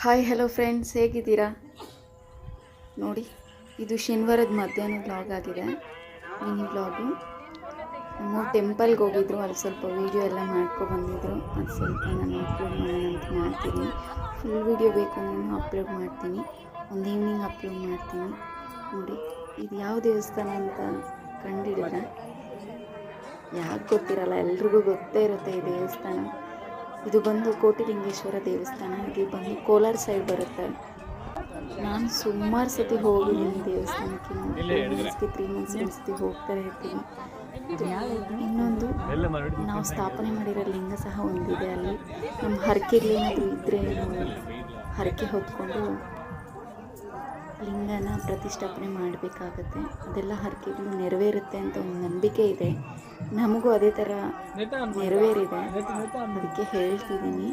Hi hello friends, ಹೇಗಿದ್ದೀರಾ? ನೋಡಿ, ಇದು ಶನಿವಾರದ ಮಧ್ಯಾಹ್ನ ವ್ಲಾಗ್ ಆಗಿದೆ, ಮಿನಿ ವ್ಲಾಗು. ನಮ್ಮ ಟೆಂಪಲ್ಗೆ ಹೋಗಿದ್ರು, ಅಲ್ಲಿ ಸ್ವಲ್ಪ ವೀಡಿಯೋ ಎಲ್ಲ ಬಂದಿದ್ರು. ಅದು ಸ್ವಲ್ಪ ನಾನು ಅಪ್ಲೋಡ್ ಮಾಡೋಣ ಅಂತ ಮಾಡ್ತೀನಿ. ಫುಲ್ ವೀಡಿಯೋ ಬೇಕು ನಾನು ಅಪ್ಲೋಡ್ ಮಾಡ್ತೀನಿ, ಒಂದು ಈವ್ನಿಂಗ್ ಅಪ್ಲೋಡ್ ಮಾಡ್ತೀನಿ. ನೋಡಿ, ಇದು ಯಾವ ದೇವಸ್ಥಾನ ಅಂತ ಕಂಡಿಡಿದ್ರೆ ಯಾಕೆ ಗೊತ್ತಿರಲ್ಲ, ಎಲ್ರಿಗೂ ಗೊತ್ತೇ ಇರುತ್ತೆ ಈ ದೇವಸ್ಥಾನ. ಇದು ಬಂದು ಕೋಟಿಲಿಂಗೇಶ್ವರ ದೇವಸ್ಥಾನ. ಇದು ಬಂದು ಕೋಲಾರ ಸೈಡ್ ಬರುತ್ತೆ. ನಾನು ಸುಮಾರು ಸತಿ ಹೋಗಿದ್ದೀನಿ ದೇವಸ್ಥಾನಕ್ಕೆ. 3 ಮಂತ್ಸ್ಗೆ ಒಂದ್ಸತಿ ಹೋಗ್ತಾರೆ ಇರ್ತೀನಿ. ಇನ್ನೊಂದು, ನಾವು ಸ್ಥಾಪನೆ ಮಾಡಿರೋ ಲಿಂಗ ಸಹ ಒಂದಿದೆ ಅಲ್ಲಿ. ನಮ್ಮ ಹರಕೆಗಳೇನಾದರೂ ಇದ್ದರೆ ನಾವು ಹರಕೆ ಹೊತ್ಕೊಂಡು ಲಿಂಗನ ಪ್ರತಿಷ್ಠಾಪನೆ ಮಾಡಬೇಕಾಗತ್ತೆ. ಅದೆಲ್ಲ ಹರಕೆಗಳು ನೆರವೇರುತ್ತೆ ಅಂತ ಒಂದು ನಂಬಿಕೆ ಇದೆ. ನಮಗೂ ಅದೇ ಥರ ನೆರವೇರಿದೆ, ಅದಕ್ಕೆ ಹೇಳ್ತಿದ್ದೀನಿ.